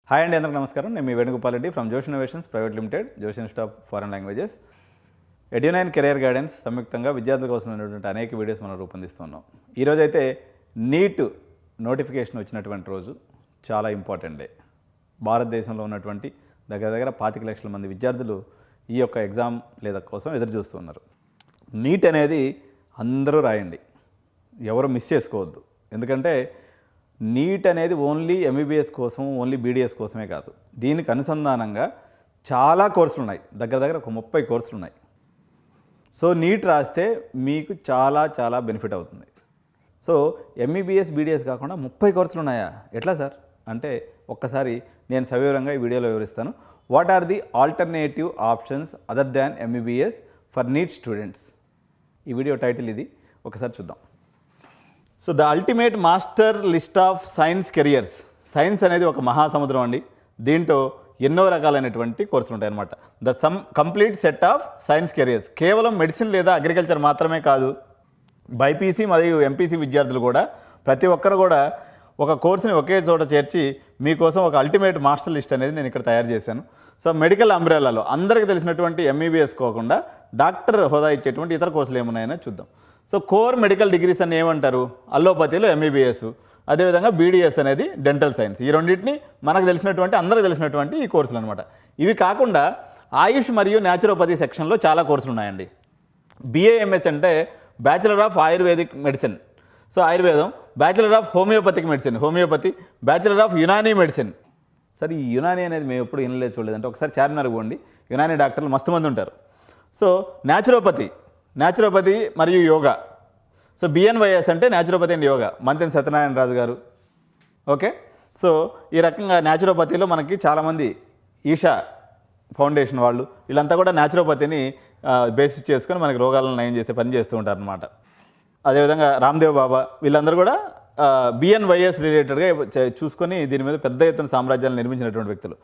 Hi అండి, అందరికీ నమస్కారం. నేను మీ Venugopal Reddy from Josh Innovations Private Limited, Josh Institute of Foreign Languages. Edunine career guidance సంయుక్తంగా విద్యార్థుల కోసం ఉన్నటువంటి అనేక వీడియోస్ మనం రూపొందిస్తున్నాం. ఈరోజైతే నీట్ నోటిఫికేషన్ వచ్చినటువంటి రోజు, చాలా ఇంపార్టెంట్ డే. భారతదేశంలో ఉన్నటువంటి దగ్గర 25 లక్షల మంది విద్యార్థులు ఈ యొక్క ఎగ్జామ్ లేదా కోసం ఎదురు చూస్తున్నారు. నీట్ అనేది అందరూ రాయండి, ఎవరు మిస్ చేసుకోవద్దు. ఎందుకంటే నీట్ అనేది ఓన్లీ ఎంబీబీఎస్ కోసం, ఓన్లీ బీడీఎస్ కోసమే కాదు. దీనికి అనుసంధానంగా చాలా కోర్సులు ఉన్నాయి, దగ్గర ఒక 30 కోర్సులు ఉన్నాయి. సో నీట్ రాస్తే మీకు చాలా బెనిఫిట్ అవుతుంది. సో ఎంబీబీఎస్ బీడీఎస్ కాకుండా 30 కోర్సులు ఉన్నాయా, ఎట్లా సార్ అంటే ఒక్కసారి నేను సవివరంగా ఈ వీడియోలో వివరిస్తాను. What are the alternative options other than MBBS for NEET students. ఈ వీడియో టైటిల్ ఇది, ఒకసారి చూద్దాం. So the ultimate master list of science careers. Science అనేది ఒక మహాసముద్రం అండి. దీంట్లో ఎన్నో రకాలైనటువంటి కోర్సులు ఉంటాయి అన్నమాట. The complete set of science careers. కేవలం మెడిసిన్ లేదా అగ్రికల్చర్ మాత్రమే కాదు, బైపీసీ మరియు ఎంపీసీ విద్యార్థులు కూడా ప్రతి ఒక్కరు కూడా ఒక కోర్సుని ఒకే చోట చేర్చి మీకోసం ఒక అల్టిమేట్ మాస్టర్ లిస్ట్ అనేది నేను ఇక్కడ తయారు చేశాను. సో మెడికల్ అంబ్రెల్లాలో అందరికీ తెలిసినటువంటి ఎంబీబీఎస్ కాకుండా డాక్టర్ హోదా ఇచ్చేటువంటి ఇతర కోర్సులు ఏమున్నాయో చూద్దాం. సో కోర్ మెడికల్ డిగ్రీస్ అని ఏమంటారు? అల్లోపతిలో ఎంబీబీఎస్, అదేవిధంగా బీడీఎస్ అనేది డెంటల్ సైన్స్. ఈ రెండింటిని మనకు తెలిసినటువంటి, అందరికీ తెలిసినటువంటి ఈ కోర్సులు అనమాట. ఇవి కాకుండా ఆయుష్ మరియు న్యాచురోపతి సెక్షన్లో చాలా కోర్సులు ఉన్నాయండి. బీఏఎంహెచ్ అంటే bachelor of Ayurvedic medicine. So ఆయుర్వేదం. Bachelor of homeopathic medicine, homeopathy. Bachelor of Unani medicine. సరే ఈ యునానీ అనేది మేము ఎప్పుడు వినలేదు, చూడలేదంటే ఒకసారి చార్మినార్ పోండి, యునానీ డాక్టర్లు మస్తు మంది ఉంటారు. సో న్యాచురోపతి మరియు యోగా. సో బిఎన్వైఎస్ అంటే న్యాచురోపతి అండ్ యోగా, మంతెన సత్యనారాయణ రాజు గారు. ఓకే, సో ఈ రకంగా న్యాచురోపతిలో మనకి చాలామంది ఈషా ఫౌండేషన్ వాళ్ళు, వీళ్ళంతా కూడా న్యాచురోపతిని బేసిస్ చేసుకొని మనకి రోగాలను నయం చేసే పని చేస్తూ ఉంటారు అన్నమాట. అదేవిధంగా రామ్దేవ్ బాబా, వీళ్ళందరూ కూడా బిఎన్వైఎస్ రిలేటెడ్గా చూసుకొని దీని మీద పెద్ద ఎత్తున సామ్రాజ్యాలు నిర్మించినటువంటి వ్యక్తులు.